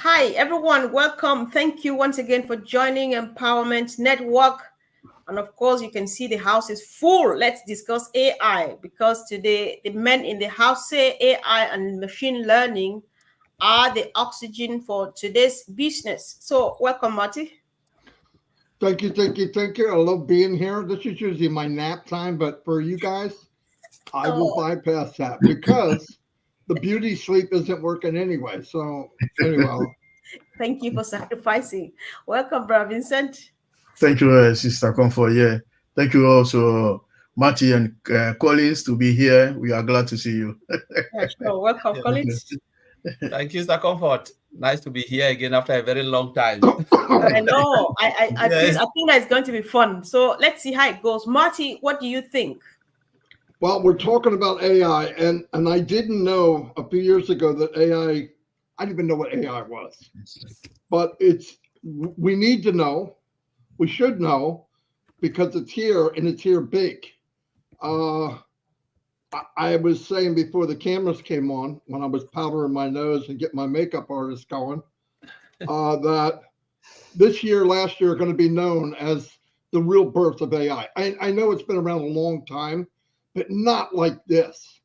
Hi, everyone. Welcome. Thank you once again for joining Empowerment Network. And of course, you can see the house is full. Let's discuss AI because today the men in the house say AI and machine learning are the oxygen for today's business. So, welcome, Marty. Thank you. I love being here. This is usually my nap time, but for you guys, I will Oh, bypass that because the beauty sleep isn't working anyway. So anyway, thank you for sacrificing. Welcome, Brother Vincent. Thank you, Sister Comfort. Yeah. Thank you also, Marty and Collins, to be here. We are glad to see you. Yeah, sure. Welcome, Yeah. Collins. Thank you, Mr. Comfort. Nice to be here again after a very long time. I know. I feel. Yes. I think that it's going to be fun. So let's see how it goes. Marty, what do you think? well, we're talking about AI, and I didn't know a few years ago that AI. I didn't even know what AI was, but we need to know. We should know because it's here and it's here big. Uh, I was saying before the cameras came on, when I was powdering my nose and getting my makeup artist going, that this year, last year, are going to be known as the real birth of AI. I know it's been around a long time, but not like this.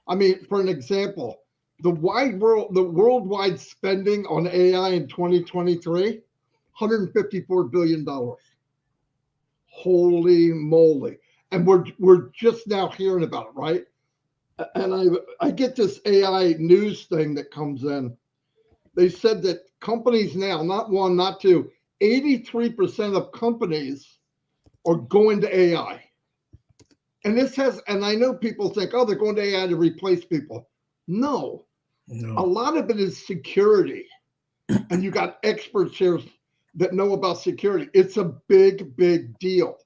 I mean, for an example, the worldwide spending on AI in 2023, $154 billion. Holy moly. And we're just now hearing about it, right? And I get this AI news thing that comes in. They said that companies now, not one, not two, 83% of companies are going to AI. And I know people think, oh, they're going to AI to replace people. No, a lot of it is security. And you got experts here that know about security. It's a big, big deal.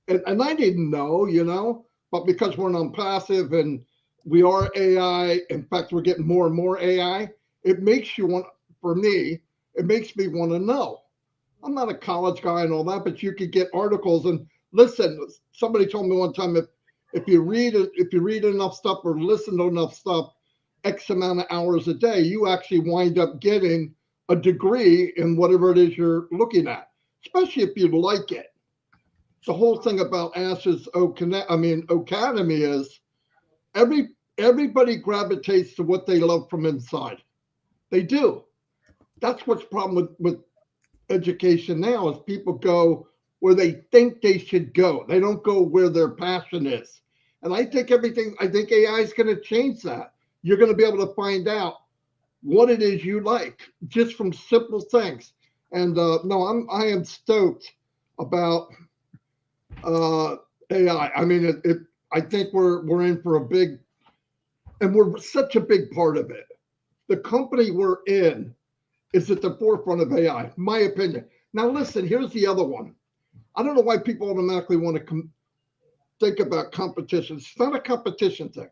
And I didn't know, but because we're OnPassive and we are AI, in fact, we're getting more and more AI, it makes you want, for me, it makes me want to know. I'm not a college guy and all that, but you could get articles and listen. Somebody told me one time if you read enough stuff or listen to enough stuff, X amount of hours a day, you actually wind up getting a degree in whatever it is you're looking at, especially if you like it. The whole thing about ASH's Academy is everybody gravitates to what they love from inside. They do. That's what's the problem with education now is people go where they think they should go. They don't go where their passion is. And I think AI is going to change that. You're going to be able to find out what it is you like just from simple things. And no, I am stoked about AI. I mean, I think we're in for a big, and we're such a big part of it. The company we're in is at the forefront of AI, my opinion. Now, listen, here's the other one. I don't know why people automatically want to think about competition. It's not a competition thing.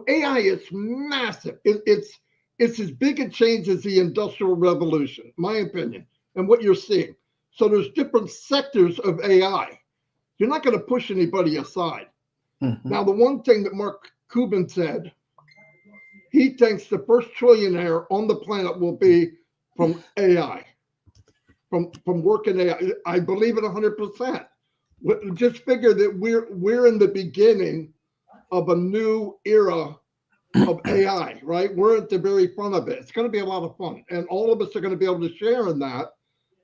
AI is massive. It's as big a change as the Industrial Revolution, my opinion, and what you're seeing. So there's different sectors of AI. You're not going to push anybody aside. Mm-hmm. Now, the one thing that Mark Cuban said, he thinks the first trillionaire on the planet will be from AI, from working AI. I believe it 100%. Just figure that we're in the beginning of a new era of AI, right? We're at the very front of it. It's going to be a lot of fun, and all of us are going to be able to share in that.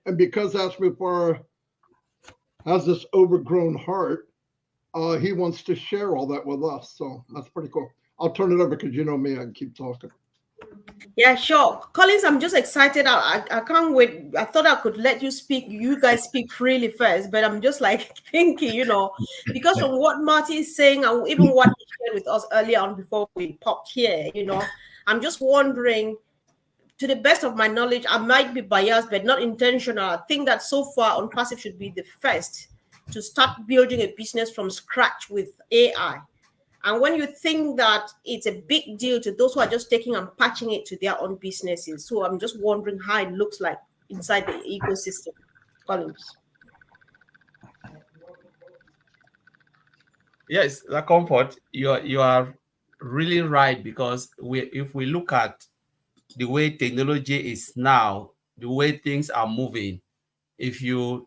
And because Asmupar has this overgrown heart, he wants to share all that with us. So that's pretty cool. I'll turn it over because you know me, I can keep talking. Yeah, sure. Collins, I'm just excited. I can't wait. I thought I could let you speak. You guys speak freely first, but I'm just like thinking, because from what Marty is saying and even what he shared with us earlier on before we popped here, I'm just wondering, to the best of my knowledge, I might be biased, but not intentional. I think that so far OnPassive should be the first to start building a business from scratch with AI. And when you think that it's a big deal to those who are just taking and patching it to their own businesses. So I'm just wondering how it looks like inside the ecosystem. Collins. Yes, the Comfort, you are really right, because if we look at the way technology is now, the way things are moving, if you're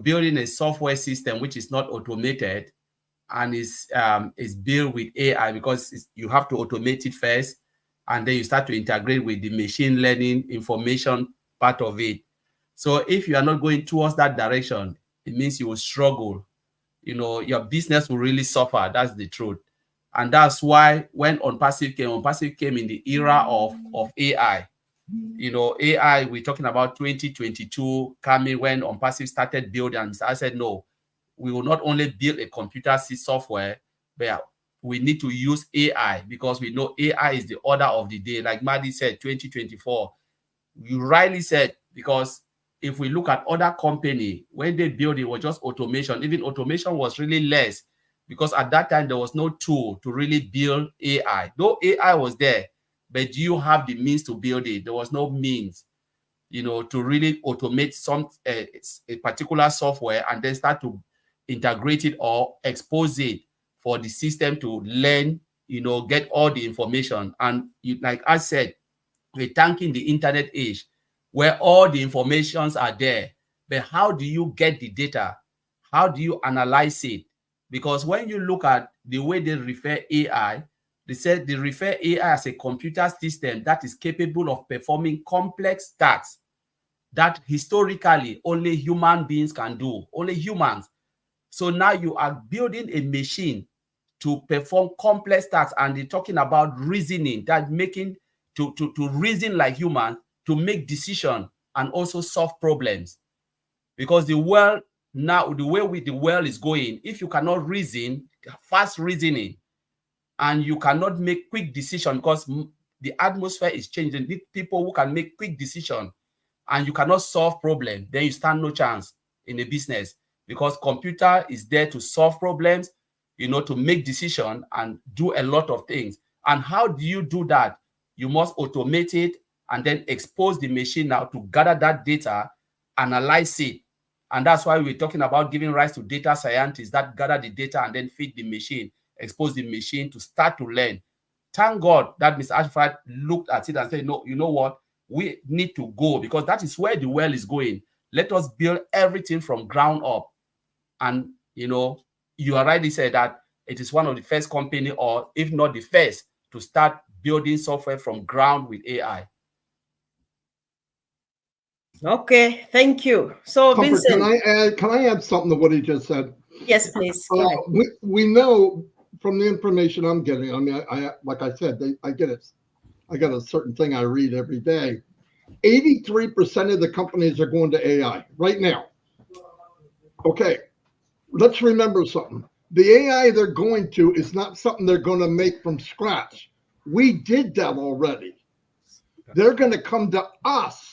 building a software system which is not automated and is built with AI, because you have to automate it first, and then you start to integrate with the machine learning information part of it. So if you are not going towards that direction, it means you will struggle. You know, your business will really suffer. That's the truth. And that's why when OnPassive came in the era of AI. You know, AI, we're talking about 2022 coming when OnPassive started building. And I said, no, we will not only build a computer software, but we need to use AI, because we know AI is the order of the day. Like Marty said, 2024, you rightly said, because if we look at other company, when they build it was just automation. Even automation was really less, because at that time there was no tool to really build AI. Though AI was there, but do you have the means to build it? There was no means, you know, to really automate some a particular software and then start to integrate it or expose it for the system to learn, you know, get all the information. And like I said, we're thanking the internet age where all the informations are there. But how do you get the data? How do you analyze it? Because when you look at the way they refer AI, they said they refer AI as a computer system that is capable of performing complex tasks that historically only human beings can do, only humans. So now you are building a machine to perform complex tasks, and they're talking about reasoning, that making to reason like humans, to make decisions and also solve problems. Because the world now, the way the world is going, if you cannot reason, fast reasoning, and you cannot make quick decision, because the atmosphere is changing, need people who can make quick decision, and you cannot solve problem, then you stand no chance in a business, because computer is there to solve problems, you know, to make decision and do a lot of things. And how do you do that? You must automate it and then expose the machine now to gather that data, analyze it. And that's why we're talking about giving rise to data scientists that gather the data and then feed the machine, expose the machine to start to learn. Thank God that Mr. Ashford looked at it and said, no, you know what? We need to go, because that is where the world is going. Let us build everything from ground up. And, you know, you already said that it is one of the first company, or if not the first, to start building software from ground with AI. Okay, thank you. So, Comfort, Vincent, can I add something to what he just said? Yes, please. We know from the information I'm getting. I mean, I like I said, I get it. I got a certain thing I read every day. 83% of the companies are going to AI right now. Okay, let's remember something. The AI they're going to is not something they're going to make from scratch. We did that already. They're going to come to us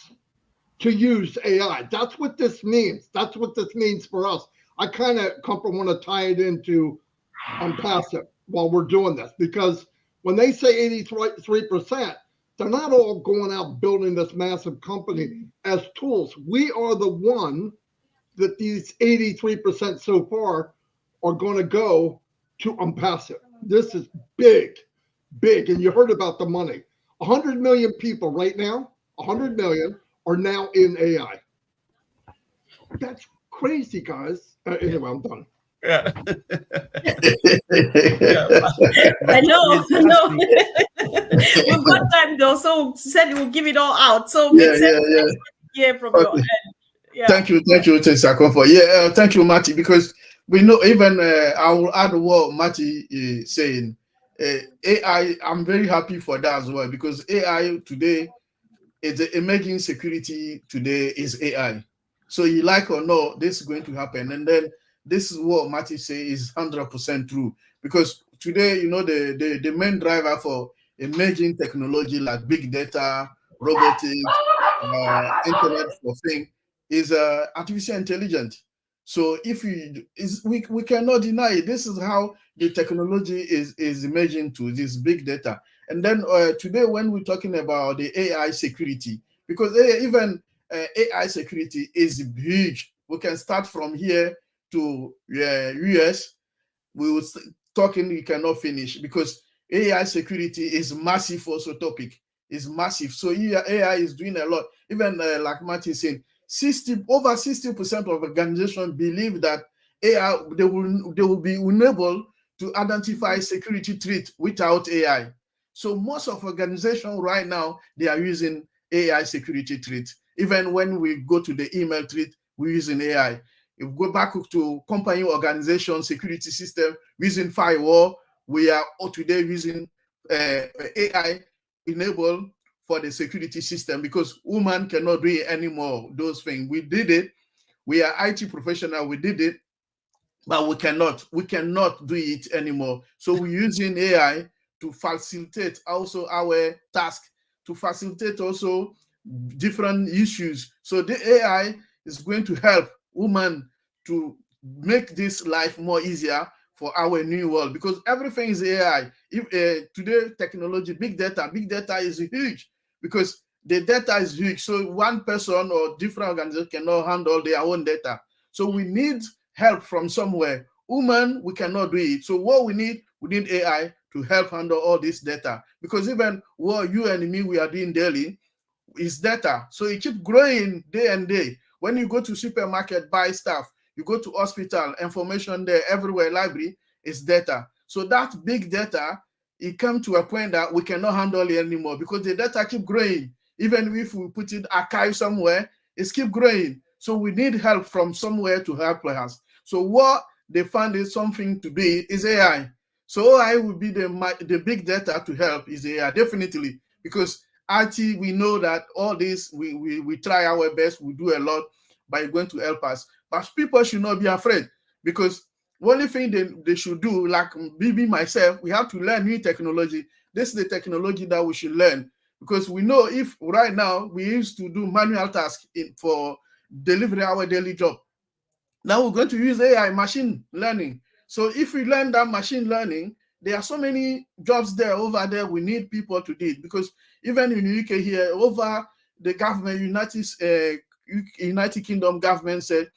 to use AI. That's what this means. That's what this means for us. I kind of want to tie it into OnPassive while we're doing this, because when they say 83%, they're not all going out building this massive company as tools. We are the one that these 83% so far are going to go to OnPassive. This is big, big. And you heard about the money. 100 million people right now, 100 million are now in AI. That's crazy, guys. Anyway, I'm done. Yeah. I know. We've got time though, so said we'll give it all out. So Vincent, hear from your end. Yeah. Thank you, Sakofo. Yeah, thank you, Marty, because we know even I will add what Marty is saying. AI, I'm very happy for that as well, because AI today is the emerging security today is AI. So you like or not, this is going to happen. And then this is what Marty say is 100% true, because today, you know, the main driver for emerging technology like big data, robotics, internet of things is artificial intelligence. So if we cannot deny it. This is how the technology is emerging to this big data. And then today, when we're talking about the AI security, because even AI security is huge. We can start from here to US. We will talking, we cannot finish, because AI security is massive also topic. is massive. So AI is doing a lot. Even like Marty is saying, over 60% of organizations believe that AI, they will be unable to identify security threat without AI. So most of organizations right now, they are using AI security threat. Even when we go to the email threat, we're using AI. If we go back to company organization security system, using firewall, we are today using AI enabled for the security system, because woman cannot do it anymore. Those things we did it. We are IT professional. We did it, but we cannot do it anymore. So we're using AI to facilitate also our task, to facilitate also different issues. So the AI is going to help women to make this life more easier for our new world, because everything is AI. If today technology, big data is huge, because the data is huge. So one person or different organization cannot handle their own data. So we need help from somewhere. Women, we cannot do it. So what we need AI to help handle all this data, because even what you and me we are doing daily is data. So it keeps growing day and day. When you go to supermarket, buy stuff, you go to hospital, information there everywhere, library is data. So that big data, it comes to a point that we cannot handle it anymore, because the data keep growing. Even if we put it archive somewhere, it's keep growing. So we need help from somewhere to help us. So what they found is something to do is AI. So AI will be the big data to help is AI, definitely, because IT, we know that all this, we try our best, we do a lot, but it's going to help us. But people should not be afraid, because only thing they should do, like BB myself, we have to learn new technology. This is the technology that we should learn, because we know if right now we used to do manual tasks for delivering our daily job. Now we're going to use AI, machine learning. So if we learn that machine learning, there are so many jobs there over there. We need people to do it, because even in the UK here, over the government, United Kingdom government said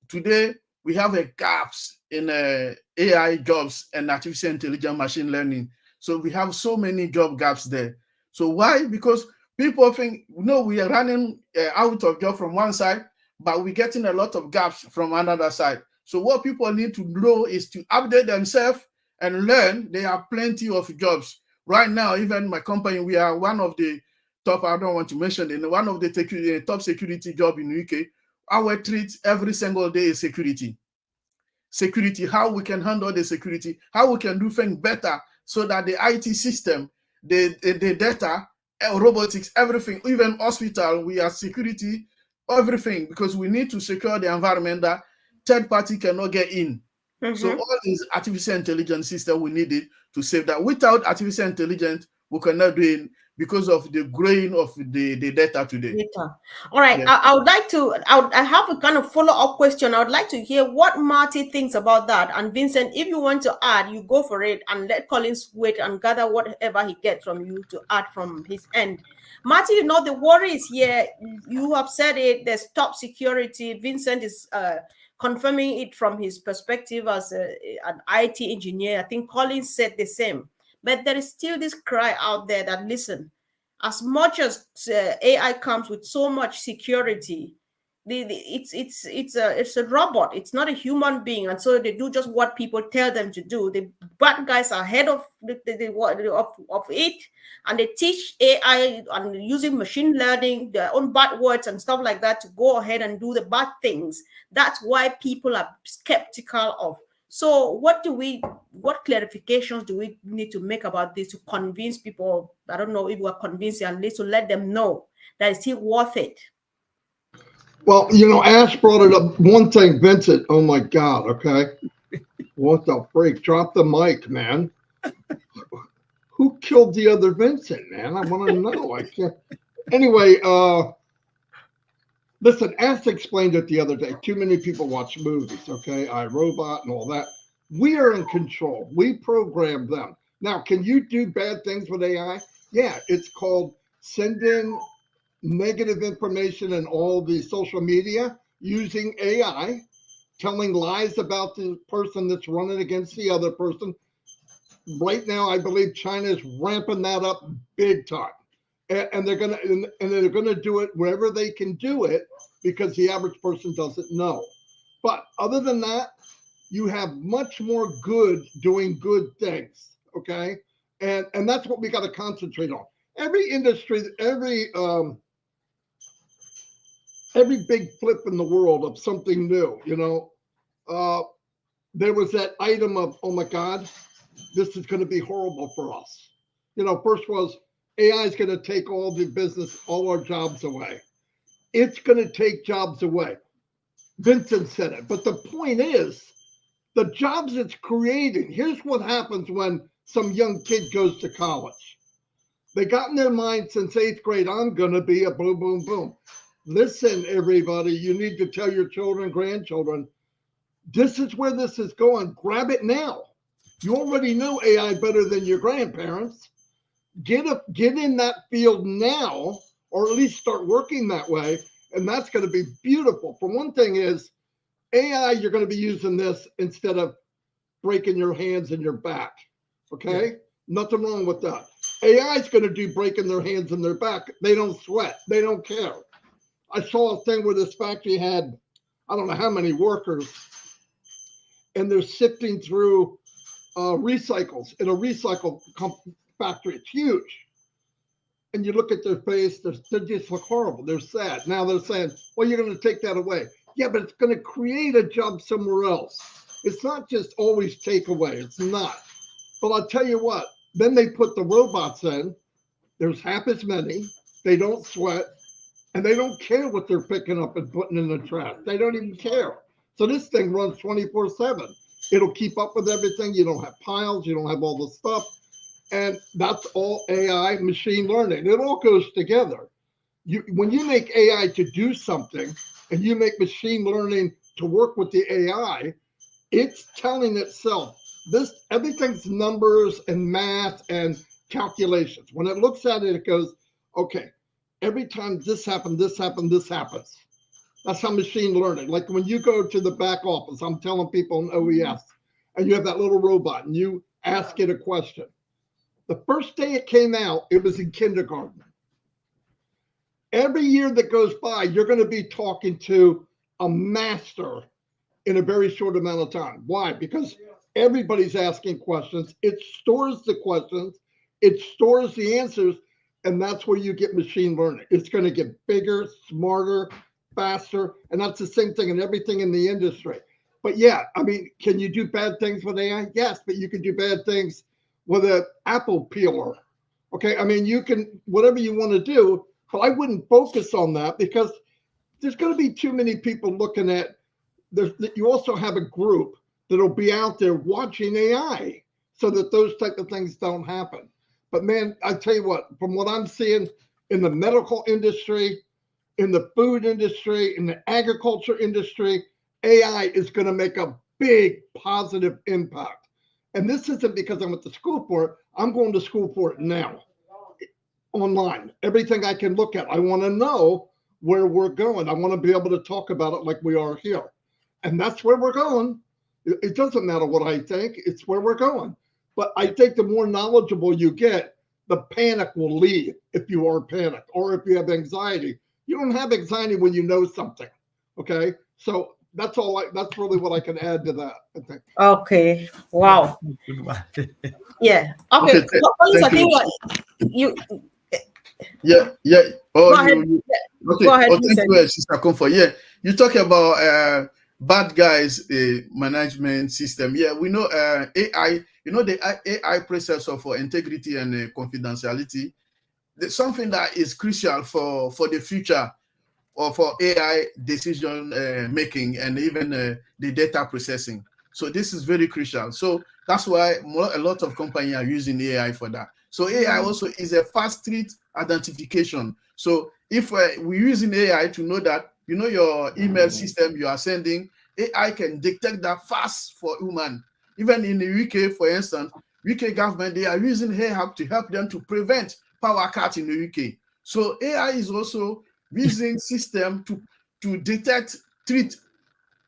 today we have a gaps in AI jobs and artificial intelligence, machine learning. So we have so many job gaps there. So why? Because people think, no, we are running out of job from one side, but we're getting a lot of gaps from another side. So what people need to know is to update themselves and learn. There are plenty of jobs. Right now, even my company, we are one of the top, I don't want to mention it, one of the top security job in the UK. Our treat every single day is security. Security, how we can handle the security, how we can do things better, so that the IT system, the data, robotics, everything, even hospital, we are security, everything, because we need to secure the environment that third party cannot get in. So all these artificial intelligence system, we need it to save that. Without artificial intelligence, we cannot do it, because of the growing of the data today. Data. All right. Yes. I would like to, I have a kind of follow-up question. I would like to hear what Marty thinks about that. And Vincent, if you want to add, you go for it, and let Collins wait and gather whatever he gets from you to add from his end. Marty, you know, the worry is here. You have said it, there's top security. Vincent is confirming it from his perspective as an IT engineer. I think Collins said the same. But there is still this cry out there that, listen, as much as AI comes with so much security, it's a robot. It's not a human being, and so they do just what people tell them to do. The bad guys are ahead of of it, and they teach AI and using machine learning their own bad words and stuff like that to go ahead and do the bad things. That's why people are skeptical of. So what clarifications do we need to make about this to convince people? I don't know if we're convincing, at least to let them know that it's still worth it. Well, you know, Ash brought it up. One thing, Vincent, oh my God, okay. What the freak? Drop the mic, man. Who killed the other Vincent, man? I want to know. I can't. Anyway, listen, Ash explained it the other day. Too many people watch movies, okay? iRobot and all that. We are in control. We program them. Now, can you do bad things with AI? Yeah, it's called sending negative information in all the social media using AI, telling lies about the person that's running against the other person. Right now, I believe China is ramping that up big time. and they're gonna do it wherever they can do it because the average person doesn't know. But other than that, you have much more good doing good things. Okay, and that's what we got to concentrate on. Every industry, every big flip in the world of something new, you know, there was that item of, oh my God, this is going to be horrible for us. You know, first was AI is going to take all the business, all our jobs away. It's going to take jobs away. Vincent said it. But the point is, the jobs it's creating, here's what happens when some young kid goes to college. They got in their mind since 8th grade, I'm going to be a boom, boom, boom. Listen, everybody, you need to tell your children, grandchildren, this is where this is going. Grab it now. You already know AI better than your grandparents. Get in that field now, or at least start working that way. And that's going to be beautiful. For one thing is AI, you're going to be using this instead of breaking your hands and your back. Okay. Yeah. Nothing wrong with that. AI is going to do breaking their hands and their back. They don't sweat. They don't care. I saw a thing where this factory had, I don't know how many workers, and they're sifting through recycles in a recycle factory. It's huge. And you look at their face, they just look horrible. They're sad. Now they're saying, well, you're going to take that away. Yeah, but it's going to create a job somewhere else. It's not just always take away. It's not. But I'll tell you what, then they put the robots in. There's half as many. They don't sweat. And they don't care what they're picking up and putting in the trash. They don't even care. So this thing runs 24/7. It'll keep up with everything. You don't have piles. You don't have all the stuff. And that's all AI, machine learning. It all goes together. When you make AI to do something and you make machine learning to work with the AI, it's telling itself, everything's numbers and math and calculations. When it looks at it, it goes, okay, every time this happened, this happened, this happens. That's how machine learning. Like when you go to the back office, I'm telling people in OES, and you have that little robot and you ask it a question. The first day it came out, it was in kindergarten. Every year that goes by, you're going to be talking to a master in a very short amount of time. Why? Because everybody's asking questions. It stores the questions. It stores the answers. And that's where you get machine learning. It's going to get bigger, smarter, faster. And that's the same thing in everything in the industry. But yeah, I mean, can you do bad things with AI? Yes, but you can do bad things with an apple peeler. Okay, I mean, you can, whatever you want to do, but I wouldn't focus on that because there's going to be too many people looking at, you also have a group that'll be out there watching AI so that those type of things don't happen. But man, I tell you what, from what I'm seeing in the medical industry, in the food industry, in the agriculture industry, AI is going to make a big positive impact. And this isn't because I went to school for it. I'm going to school for it now, online. Everything I can look at. I want to know where we're going. I want to be able to talk about it like we are here. And that's where we're going. It doesn't matter what I think. It's where we're going. But I think the more knowledgeable you get, the panic will leave if you are panicked or if you have anxiety. You don't have anxiety when you know something. Okay. So that's really what I can add to that, I think. Okay. Wow. Yeah. Okay. I think you. Yeah. Oh, go ahead. Okay. Go ahead. Thank you, Sister Comfort. Yeah. You talk about bad guys management system. Yeah, we know AI. You know the AI processor for integrity and confidentiality. That's something that is crucial for the future or for AI decision making and even the data processing. So this is very crucial. So that's why a lot of companies are using AI for that. So AI also is a fast street identification. So if we're using AI to know that, you know, your email system you are sending, AI can detect that fast for human. Even in the UK, for instance, UK government, they are using AI to help them to prevent power cut in the UK. So AI is also using system to detect, treat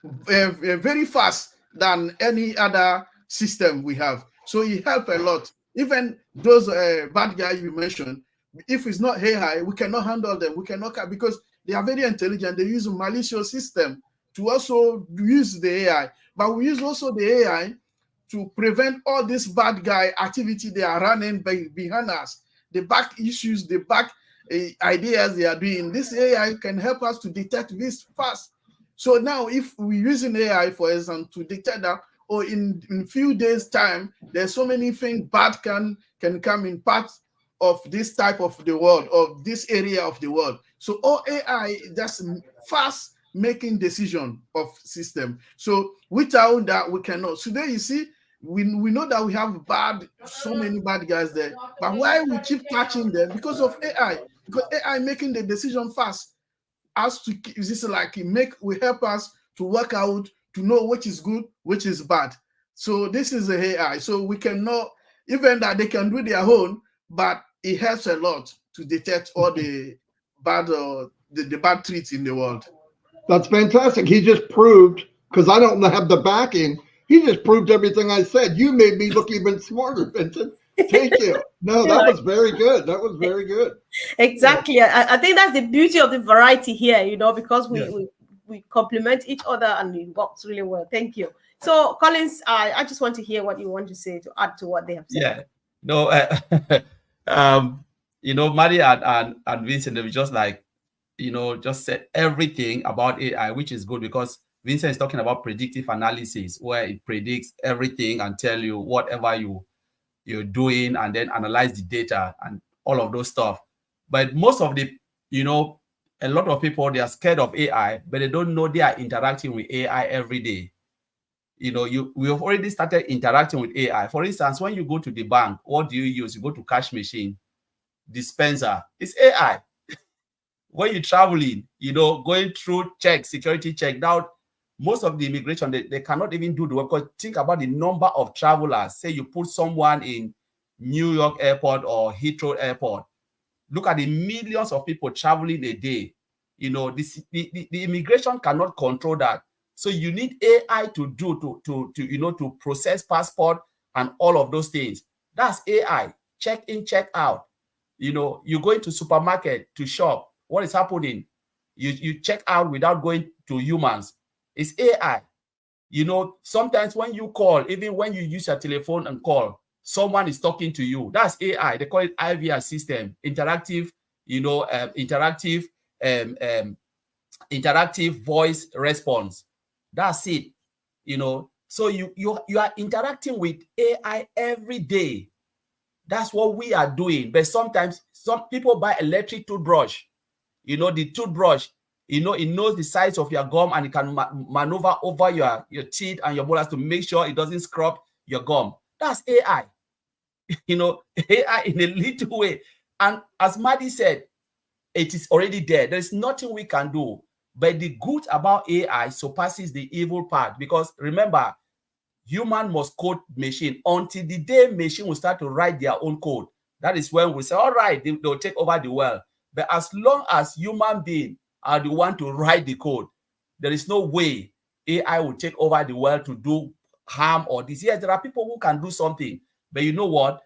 very fast than any other system we have. So it helps a lot. Even those bad guys you mentioned, if it's not AI, we cannot handle them. We cannot, because they are very intelligent. They use a malicious system to also use the AI, but we use also the AI to prevent all this bad guy activity they are running behind us, the back issues, the back ideas they are doing. This AI can help us to detect this fast. So now if we're using AI, for example, to detect that, or in few days time, there's so many things bad can come in parts of this type of the world, of this area of the world. So all AI just fast making decision of system. So without that, we cannot. So there you see, we know that we have so many bad guys there, but why we keep catching them? Because of AI. Because AI making the decision fast. As to this like will help us to work out, to know which is good, which is bad. So this is the AI. So we cannot, even that they can do their own, but it helps a lot to detect all the bad the bad treats in the world. That's fantastic. He just proved, because I don't have the backing, he just proved everything I said. You made me look even smarter, Vincent. Thank you. No, that was very good. That was very good. Exactly. Yeah. I think that's the beauty of the variety here, because we complement each other and it works really well. Thank you. So, Collins, I just want to hear what you want to say to add to what they have said. Yeah. No, Marty and Vincent, they were just like, just said everything about AI, which is good because Vincent is talking about predictive analysis, where it predicts everything and tell you whatever you're doing and then analyze the data and all of those stuff. But most of the, a lot of people, they are scared of AI, but they don't know they are interacting with AI every day. We have already started interacting with AI. For instance, when you go to the bank, what do you use? You go to cash machine, dispenser. It's AI. When you're traveling, going through security check. Now, most of the immigration, they cannot even do the work. Because think about the number of travelers. Say you put someone in New York airport or Heathrow airport. Look at the millions of people traveling a day. The immigration cannot control that. So you need AI to process passport and all of those things. That's AI. Check in, check out. You go into supermarket to shop. What is happening? You check out without going to humans. It's AI. Sometimes when you call, even when you use your telephone and call, someone is talking to you. That's AI. They call it IVR system, interactive, interactive voice response. That's it. So you are interacting with AI every day. That's what we are doing. But sometimes some people buy electric toothbrush. The toothbrush, it knows the size of your gum and it can maneuver over your teeth and your molars to make sure it doesn't scrub your gum. That's AI. AI in a little way. And as Marty said, it is already there. There's nothing we can do. But the good about AI surpasses the evil part, because remember, human must code machine until the day machine will start to write their own code. That is when we say, all right, they'll take over the world. But as long as human beings are the one to write the code, there is no way AI will take over the world to do harm or this. Yes, there are people who can do something, but you know what?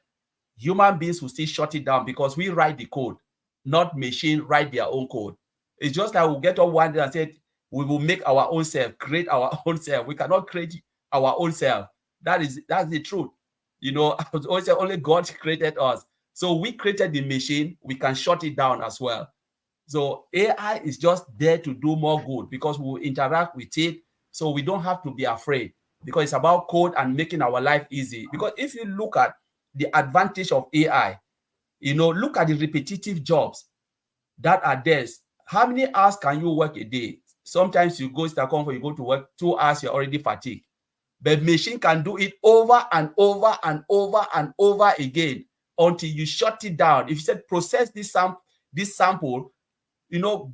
Human beings will still shut it down because we write the code, not machine write their own code. It's just like we'll get up one day and say, we will make our own self, create our own self. We cannot create our own self. That's the truth. I was always say only God created us. So we created the machine, we can shut it down as well. So AI is just there to do more good because we will interact with it. So we don't have to be afraid because it's about code and making our life easy. Because if you look at the advantage of AI, look at the repetitive jobs that are there. How many hours can you work a day? Sometimes you go you go to work 2 hours, you're already fatigued. But machine can do it over and over and over and over again until you shut it down. If you said process this sample,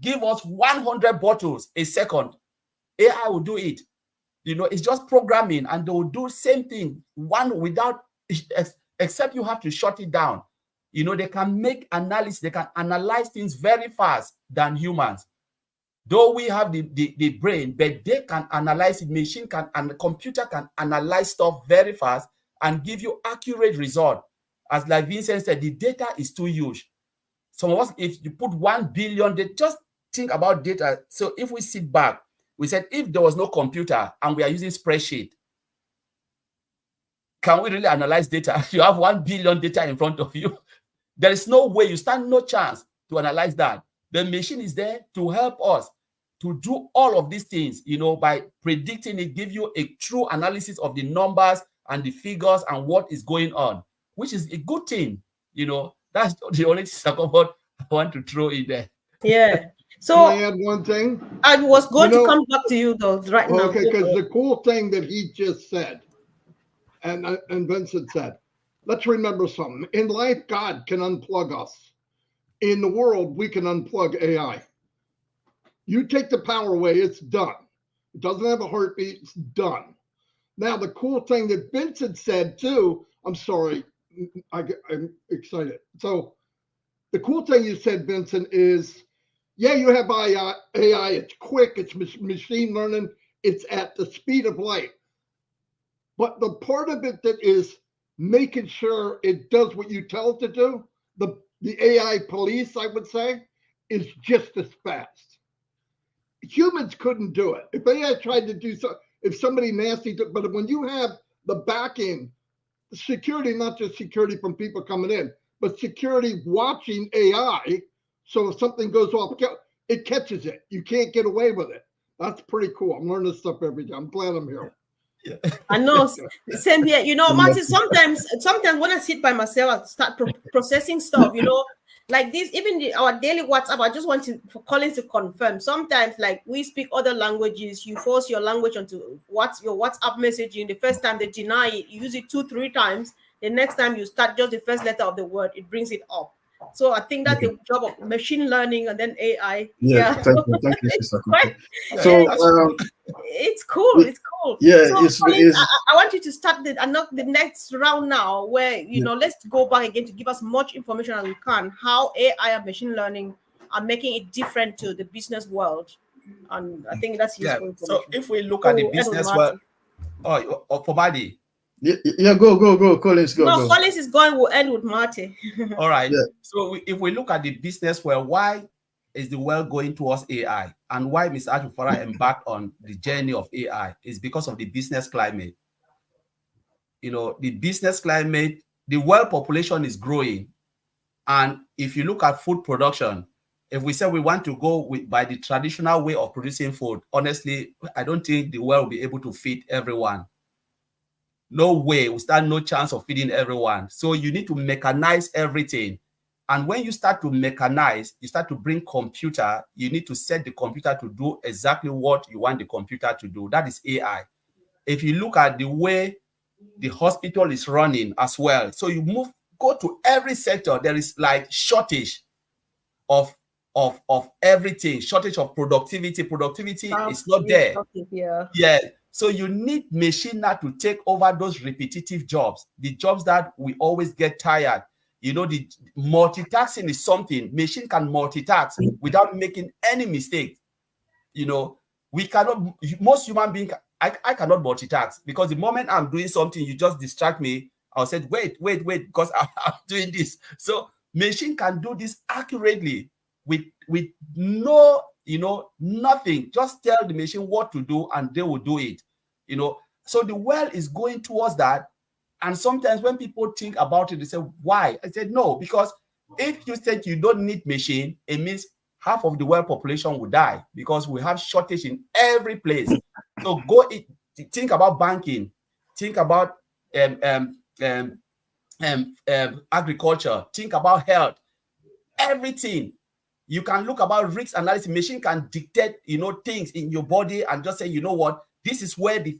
give us 100 bottles a second, AI will do it. It's just programming, and they will do the same thing except you have to shut it down. They can make analysis, they can analyze things very fast than humans. Though we have the brain, but they can analyze it. Machine can, and the computer can analyze stuff very fast and give you accurate result. As like Vincent said, the data is too huge. Some of us, if you put 1 billion, they just think about data. So if we sit back, we said, if there was no computer and we are using spreadsheet, can we really analyze data? You have 1 billion data in front of you. There is no way, you stand no chance to analyze that. The machine is there to help us to do all of these things, by predicting it, give you a true analysis of the numbers and the figures and what is going on, which is a good thing. That's the only thing I want to throw in there. Yeah. So can I add one thing? I was going to come back to you though right now. Okay, because the cool thing that he just said, and Vincent said, let's remember something. In life, God can unplug us. In the world, we can unplug AI. You take the power away, it's done. It doesn't have a heartbeat, it's done. Now, the cool thing that Vincent said too, I'm sorry, I'm excited. So the cool thing you said, Vincent, is, yeah, you have AI, it's quick, it's machine learning, it's at the speed of light. But the part of it that is making sure it does what you tell it to do, the AI police, I would say, is just as fast. Humans couldn't do it. If AI tried to do so, if somebody nasty, but when you have the backing, security, not just security from people coming in, but security watching AI, so if something goes off, it catches it. You can't get away with it. That's pretty cool. I'm learning this stuff every day. I'm glad I'm here. Yeah. I know, same here. Marty, sometimes when I sit by myself, I start processing stuff, like this, even our daily WhatsApp, I just want for Collins to confirm. Sometimes, like, we speak other languages, you force your language onto your WhatsApp messaging. The first time they deny it, you use it 2-3 times. The next time you start just the first letter of the word, it brings it up. So I think that's the job of machine learning and then AI. Yeah. Thank you, Sister. So it's cool. It's cool. Yeah, so Collins, I want you to start the next round now, where let's go back again to give us much information as we can, how AI and machine learning are making it different to the business world. And I think that's useful information. So if we look at the business world, for Marty. Yeah, go, Collins, go. No, Collins is going. We'll end with Marty. All right. Yeah. So if we look at the business world, why is the world going towards AI, and why Mr. Achufara embarked on the journey of AI is because of the business climate. The business climate, the world population is growing, and if you look at food production, if we say we want to go by the traditional way of producing food, honestly, I don't think the world will be able to feed everyone. No way. We stand no chance of feeding everyone. So you need to mechanize everything. And when you start to mechanize, you start to bring computer, you need to set the computer to do exactly what you want the computer to do. That is AI. If you look at the way the hospital is running as well, so you go to every sector, there is like shortage of everything, shortage of productivity. Productivity is not there. Yeah. So you need machine now to take over those repetitive jobs, the jobs that we always get tired. The multitasking is something. Machine can multitask without making any mistake. We cannot, most human beings, I cannot multitask, because the moment I'm doing something, you just distract me. I'll say, wait, because I'm doing this. So machine can do this accurately with no, nothing. Just tell the machine what to do and they will do it. So the world is going towards that. And sometimes when people think about it, they say, why? I said, no, because if you said you don't need machine, it means half of the world population will die, because we have shortage in every place. So think about banking, think about agriculture, think about health, everything. You can look about risk analysis. Machine can dictate, things in your body and just say, what, this is where the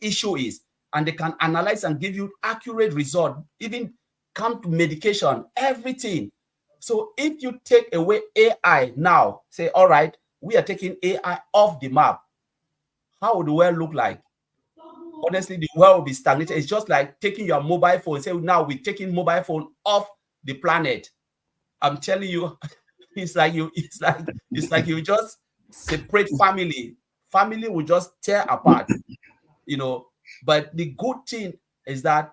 issue is. And they can analyze and give you accurate result, even come to medication, everything. So if you take away AI now, say, all right, we are taking AI off the map, how would the world look like? Honestly, the world will be stagnated. It's just like taking your mobile phone. Say, now we're taking mobile phone off the planet. I'm telling you, it's like you just separate family. Family will just tear apart, But the good thing is that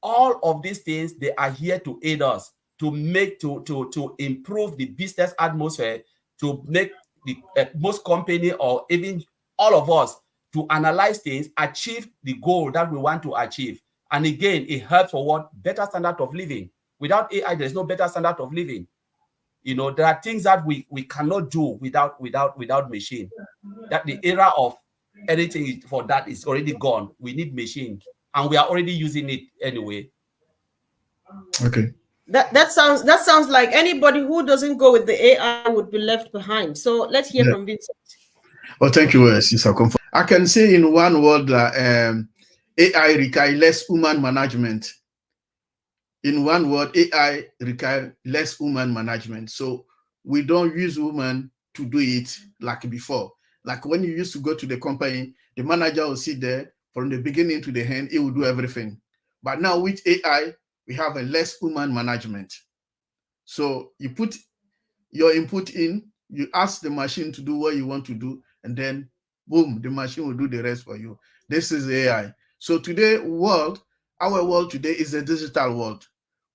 all of these things, they are here to aid us. to improve the business atmosphere, to make the most company or even all of us to analyze things, achieve the goal that we want to achieve. And again, it helps for what? Better standard of living. Without AI, there's no better standard of living. You know, there are things that we cannot do without machine. That the era of anything for that is already gone. We need machine, and we are already using it anyway. Okay. That sounds like anybody who doesn't go with the AI would be left behind. So let's hear from Vincent. Well, thank you, Sister Comfort. I can say in one word that AI requires less human management. In one word, AI requires less human management. So we don't use women to do it like before. Like when you used to go to the company, the manager will sit there from the beginning to the end, he will do everything. But now with AI, we have a less human management. So you put your input in, you ask the machine to do what you want to do, and then boom, the machine will do the rest for you. This is AI. So today, our world today is a digital world.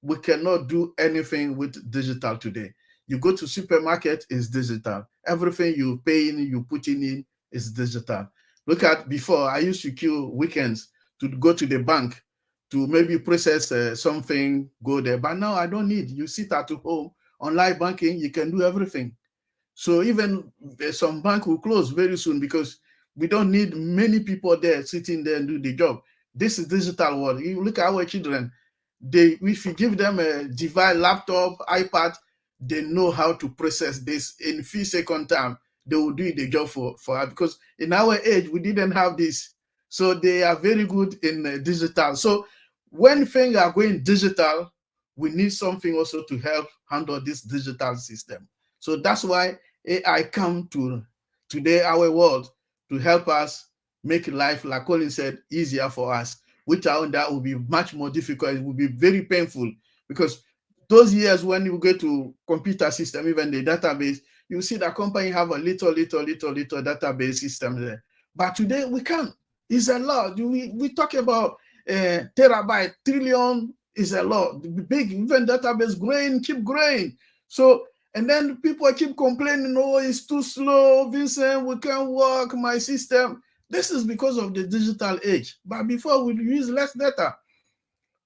We cannot do anything with digital today. You go to supermarket, it's digital. Everything you pay in, you put in is digital. Look at before, I used to queue weekends to go to the bank to maybe process something, go there. But now I don't need. You sit at home, online banking, you can do everything. So even some bank will close very soon because we don't need many people there sitting there and do the job. This is digital world. You look at our children, if you give them a device, laptop, iPad, they know how to process this in a few seconds time. They will do the job for us, because in our age, we didn't have this. So they are very good in digital. So when things are going digital, we need something also to help handle this digital system. So that's why AI come to today, our world, to help us make life, like Colin said, easier for us. Without that, will be much more difficult. It will be very painful, because those years when you go to computer system, even the database, you see that company have a little database system there. But today we can't. It's a lot. We talk about terabyte, trillion is a lot. Big, even database growing, keep growing. So, and then people keep complaining, oh, it's too slow, Vincent, we can't work, my system. This is because of the digital age. But before, we use less data.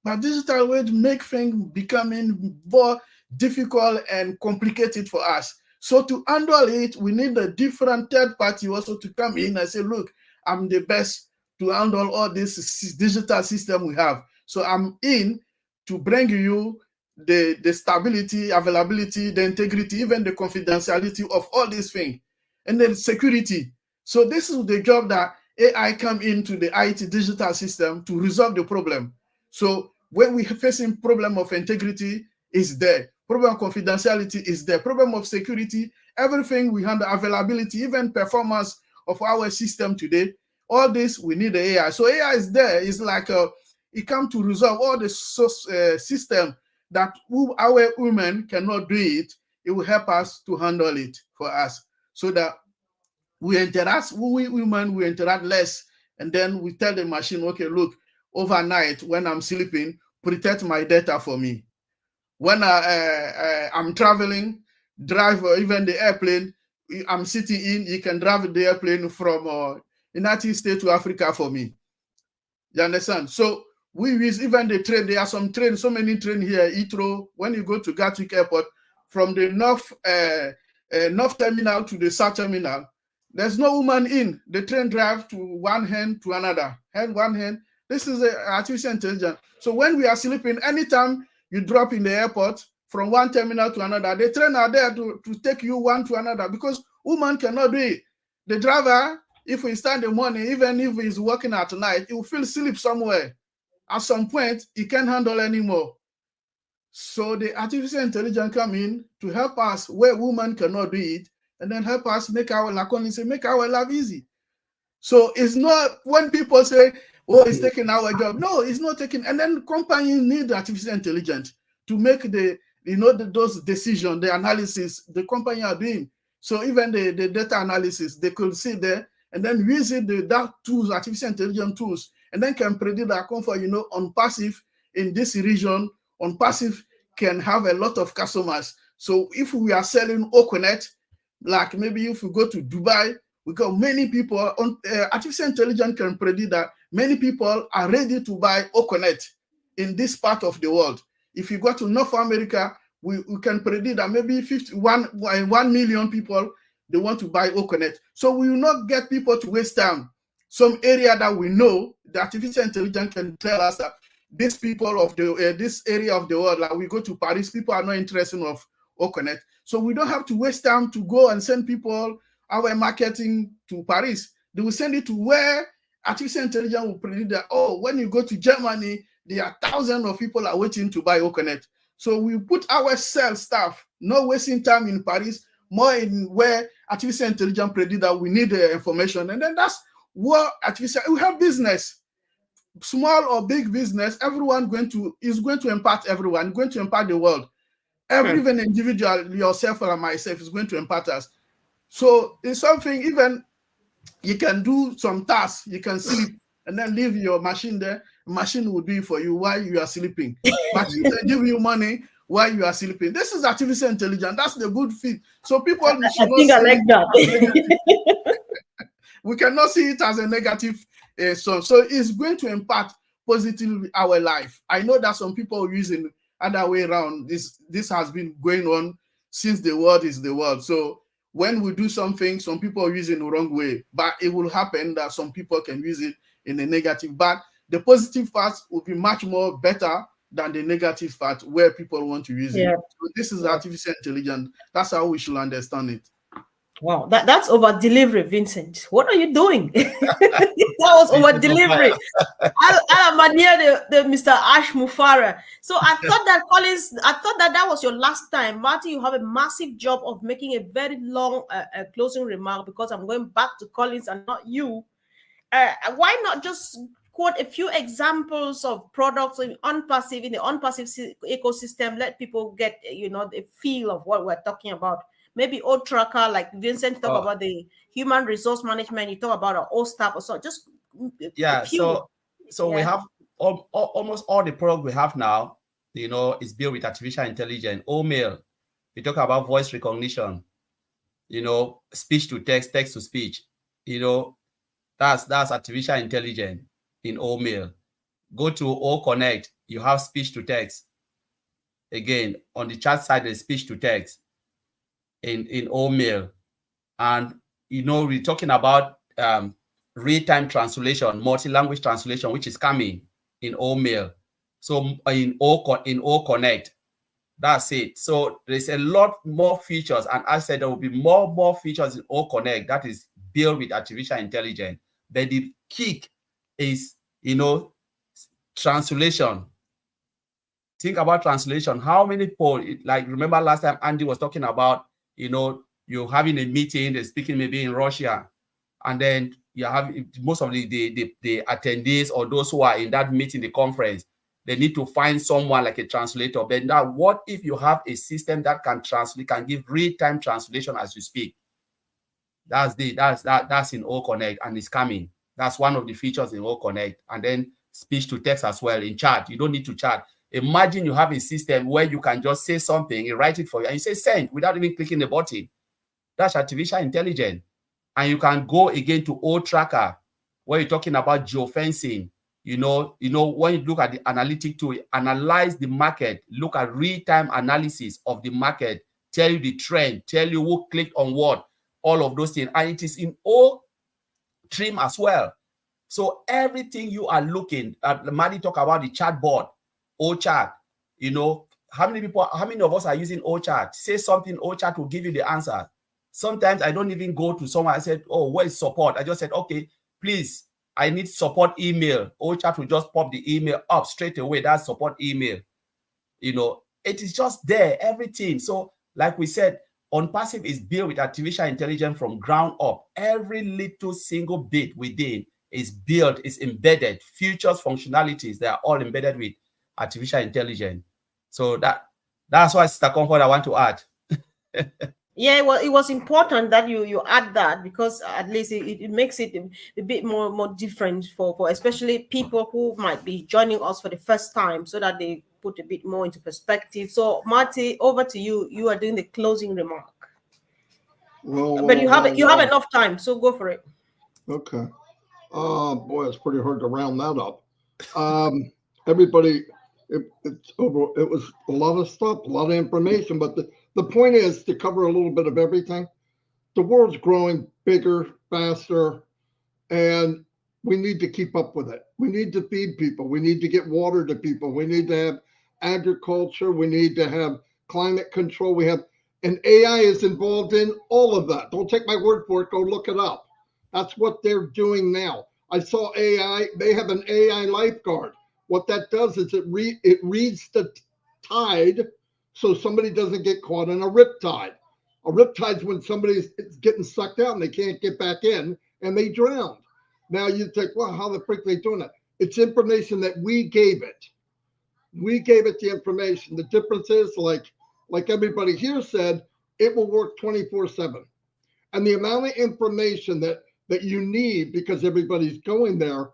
But digital age make things becoming more difficult and complicated for us. So to handle it, we need a different third party also to come in and say, look, I'm the best to handle all this digital system we have. So I'm in to bring you the stability, availability, the integrity, even the confidentiality of all these things, and then security. So this is the job that AI come into the IT digital system to resolve the problem. So when we're facing problem of integrity is there, problem of confidentiality is there, problem of security, everything we handle, availability, even performance of our system today, all this we need the AI. So AI is there. It's like it comes to resolve all the system that our women cannot do it. It will help us to handle it for us, so that we interact, we women, we interact less, and then we tell the machine, okay, look, overnight when I'm sleeping, protect my data for me. When I'm traveling, drive even the airplane, I'm sitting in, you can drive the airplane from United States to Africa for me. You understand? So we use even the train. There are some trains, so many trains here. Heathrow, when you go to Gatwick Airport, from the north terminal to the south terminal, there's no woman in. The train drive to one hand to another, one hand. This is artificial intelligence. So when we are sleeping, anytime you drop in the airport from one terminal to another, the train are there to take you one to another, because woman cannot do it. The driver, if we start in the morning, even if he's working at night, he will feel sleep somewhere. At some point, he can't handle anymore. So the artificial intelligence come in to help us where women cannot do it, and then help us make our, like Colin say, make our life easy. So it's not when people say, oh, it's taking our job. No, it's not taking. And then companies need artificial intelligence to make the, those decisions, the analysis the company are doing. So even the data analysis, they could sit there and then using that tools, artificial intelligence tools, and then can predict the account for, OnPassive in this region. OnPassive can have a lot of customers. So if we are selling OCONNECT, like maybe if we go to Dubai, we got many people on artificial intelligence can predict that many people are ready to buy OCONNECT in this part of the world. If you go to North America, we can predict that maybe 1 million people, they want to buy OCONNECT. So we will not get people to waste time. Some area that we know, the artificial intelligence can tell us that these people of the this area of the world, like we go to Paris, people are not interested in OCONNECT. So we don't have to waste time to go and send people our marketing to Paris. They will send it to where artificial intelligence will predict that, oh, when you go to Germany, there are thousands of people are waiting to buy OCONNECT. So we put our sales staff, not wasting time in Paris, more in where artificial intelligence predict that we need the information. And then that's what we have business, small or big business, everyone is going to impact everyone, going to impact the world. Every even individual, yourself or myself, is going to impact us. So it's something, even you can do some tasks, you can sleep and then leave your machine there. Machine will do it for you while you are sleeping. But you can give you money while you are sleeping. This is artificial intelligence. That's the good fit. So people should I like that. We cannot see it as a negative. So it's going to impact positively our life. I know that some people are using other way around. This has been going on since the world is the world. So when we do something, some people are using the wrong way, but it will happen that some people can use it in a negative. But the positive part will be much more better than the negative part where people want to use it. So this is artificial intelligence. That's how we should understand it. Wow, that's over delivery, Vincent. What are you doing? That was over delivery. I'm near the Mr. Ash Mufara. So I thought that Collins, that was your last time. Marty, you have a massive job of making a very long closing remark, because I'm going back to Collins and not you. Why not just quote a few examples of products in the OnPassive ecosystem? Let people get the feel of what we're talking about. Maybe OTRACKER, like Vincent talk about the human resource management. You talk about our old staff or so. Just So we have almost all the product we have now. Is built with artificial intelligence. OMail, we talk about voice recognition. Speech to text, text to speech. That's artificial intelligence in OMail. Go to OCONNECT, you have speech to text. Again, on the chat side, there's speech to text in OMail. And we're talking about real-time translation, multi-language translation, which is coming in OMail. So in OCONNECT, that's it. So there's a lot more features, and I said there will be more features in OCONNECT that is built with artificial intelligence. But the kick is translation. Think about translation. How many people, like, remember last time Andy was talking about, you're having a meeting, they're speaking maybe in Russia, and then you have most of the attendees or those who are in that meeting, the conference, they need to find someone like a translator. But now, what if you have a system that can translate, can give real-time translation as you speak? That's in OCONNECT, and it's coming. That's one of the features in OCONNECT. And then speech to text as well in chat. You don't need to chat. Imagine you have a system where you can just say something, you write it for you, and you say send without even clicking the button. That's artificial intelligence. And you can go again to OTRACKER, where you're talking about geofencing. When you look at the analytic tool, analyze the market, look at real-time analysis of the market, tell you the trend, tell you who clicked on what, all of those things. And it is in OTRIM as well. So everything you are looking at, Marty talk about the chatbot, OChat. How many of us are using OChat? Say something, OChat will give you the answer. Sometimes I don't even go to someone. I said, oh, where is support? I just said, okay, please, I need support email. OChat will just pop the email up straight away. That's support email. It is just there, everything. So like we said, OnPassive is built with artificial intelligence from ground up. Every little single bit within is built, is embedded. Features, functionalities, they are all embedded with artificial intelligence. So that's why, Sister Comfort, I want to add. Yeah, well, it was important that you add that, because at least it makes it a bit more different for especially people who might be joining us for the first time, so that they put a bit more into perspective. So, Marty, over to you. You are doing the closing remark, but you have enough time, so go for it. Okay. Oh boy, it's pretty hard to round that up. Everybody, it's over. It was a lot of stuff, a lot of information, but the point is to cover a little bit of everything. The world's growing bigger, faster, and we need to keep up with it. We need to feed people. We need to get water to people. We need to have agriculture. We need to have climate control. And AI is involved in all of that. Don't take my word for it. Go look it up. That's what they're doing now. I saw AI. They have an AI lifeguard. What that does is it reads the tide, so somebody doesn't get caught in a rip tide. A rip tide's when somebody's getting sucked out and they can't get back in and they drown. Now you think, well, how the frick are they doing it? It's information that we gave it. We gave it the information. The difference is, like everybody here said, it will work 24/7. And the amount of information that you need, because everybody's going there,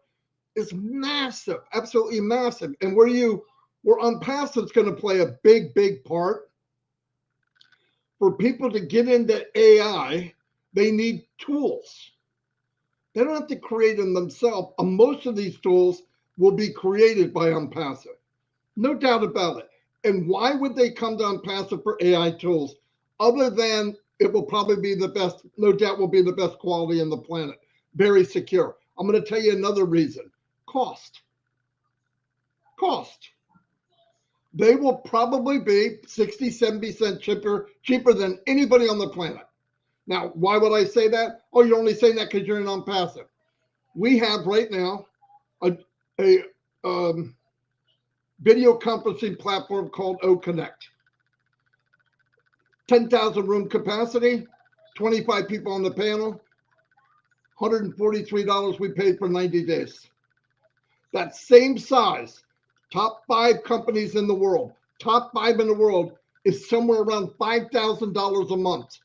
is massive, absolutely massive. And where OnPassive is going to play a big part. For people to get into AI, they need tools. They don't have to create them themselves. Most of these tools will be created by OnPassive. No doubt about it. And why would they come to OnPassive for AI tools? Other than it will probably be the best, no doubt will be the best quality on the planet. Very secure. I'm going to tell you another reason. Cost. They will probably be 60, 70% cheaper than anybody on the planet. Now, why would I say that? Oh, you're only saying that because you're in OnPassive. We have right now a video conferencing platform called OCONNECT. 10,000 room capacity, 25 people on the panel, $143 we paid for 90 days. That same size, top 5 companies in the world, is somewhere around $5,000 a month.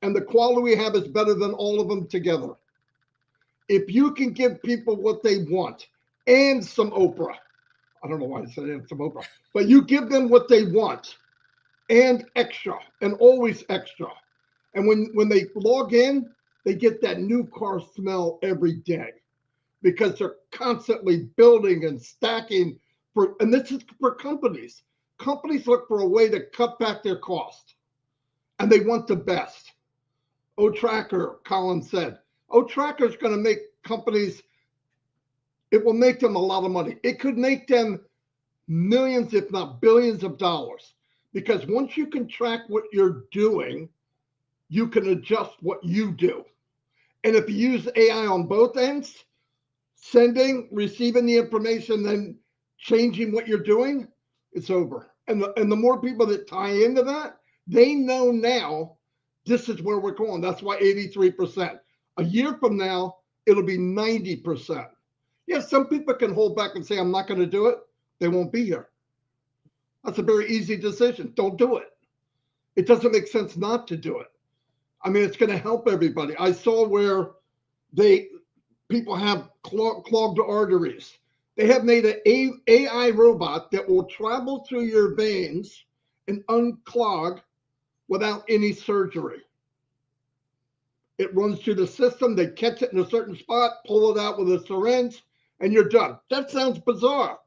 And the quality we have is better than all of them together. If you can give people what they want and some Oprah, I don't know why I said and some Oprah, but you give them what they want and extra, and always extra. And when they log in, they get that new car smell every day, because they're constantly building and stacking and this is for companies. Companies look for a way to cut back their cost, and they want the best. OTRACKER, Colin said. OTRACKER is going to make companies, it will make them a lot of money. It could make them millions, if not billions of dollars. Because once you can track what you're doing, you can adjust what you do. And if you use AI on both ends, sending, receiving the information, then changing what you're doing, it's over. And the more people that tie into that, they know now this is where we're going. That's why 83%. A year from now, it'll be 90%. Yeah, some people can hold back and say, I'm not going to do it. They won't be here. That's a very easy decision. Don't do it. It doesn't make sense not to do it. I mean, it's going to help everybody. I saw where people have clogged arteries. They have made an AI robot that will travel through your veins and unclog without any surgery. It runs through the system. They catch it in a certain spot, pull it out with a syringe, and you're done. That sounds bizarre.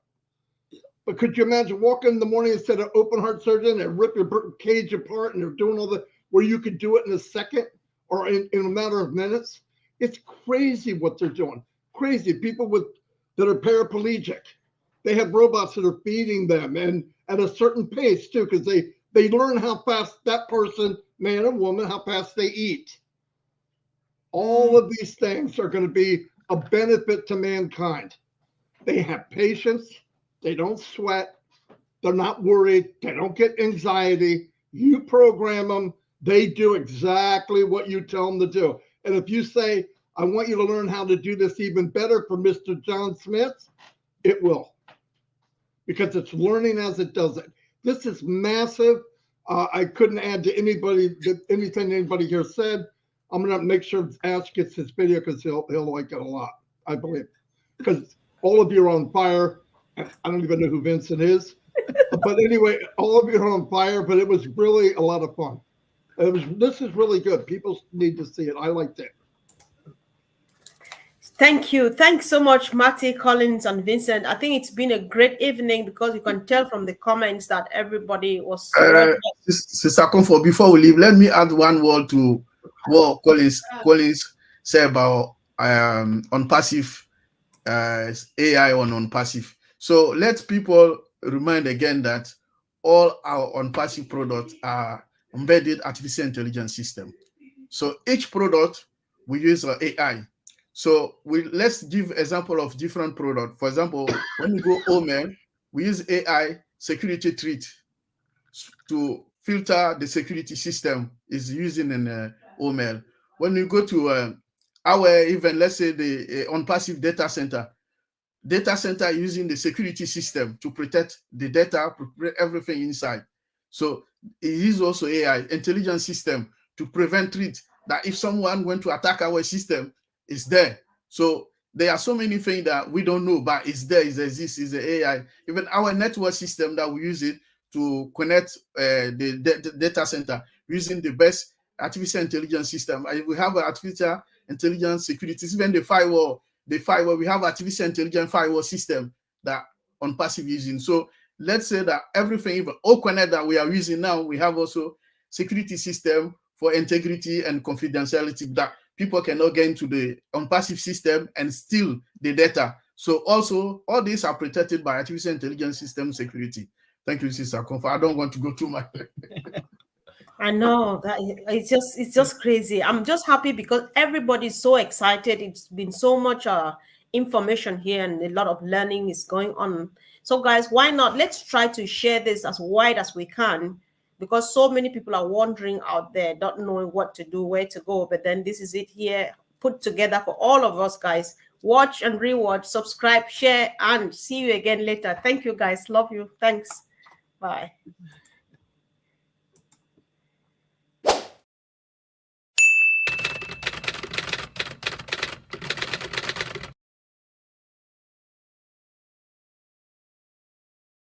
But could you imagine walking in the morning instead of open heart surgery and they rip your cage apart and they're doing all that, where you could do it in a second or in a matter of minutes? It's crazy what they're doing. Crazy. People that are paraplegic, they have robots that are feeding them, and at a certain pace too, because they learn how fast that person, man or woman, how fast they eat. All of these things are going to be a benefit to mankind. They have patience. They don't sweat. They're not worried. They don't get anxiety. You program them. They do exactly what you tell them to do. And if you say, I want you to learn how to do this even better for Mr. John Smith, it will. Because it's learning as it does it. This is massive. I couldn't add to anything anybody here said. I'm gonna make sure Ash gets his video because he'll like it a lot, I believe. Because all of you are on fire. I don't even know who Vincent is. But anyway, all of you are on fire, but it was really a lot of fun. This is really good. People need to see it. I liked it. Thank you. Thanks so much, Marty, Collins, and Vincent. I think it's been a great evening because you can tell from the comments that everybody was. Sister Comfort, before we leave, let me add one word to what Collins said about OnPassive AI on OnPassive. So let people remind again that all our OnPassive products are embedded artificial intelligence system. So each product we use AI. So let's give example of different product. For example, when we go OMail, we use AI security treat to filter the security system is using in OMail. When we go to our even, let's say the OnPassive data center using the security system to protect the data, everything inside. So it is also AI intelligence system to prevent threat that if someone went to attack our system, it's there. So there are so many things that we don't know, but it's there, it exists, it's the AI. Even our network system that we use it to connect the data center using the best artificial intelligence system. We have artificial intelligence security, even the firewall, we have artificial intelligence firewall system that OnPassive using. So let's say that everything, even OCONNECT that we are using now, we have also security system for integrity and confidentiality that people cannot get into the OnPassive system and steal the data. So also all these are protected by artificial intelligence system security. Thank you, Sister Comfort. I don't want to go too much. I know that it's just crazy. I'm just happy because everybody's so excited. It's been so much information here and a lot of learning is going on. So guys, why not? Let's try to share this as wide as we can because so many people are wandering out there, not knowing what to do, where to go. But then this is it here put together for all of us, guys. Watch and rewatch, subscribe, share, and see you again later. Thank you, guys. Love you. Thanks. Bye.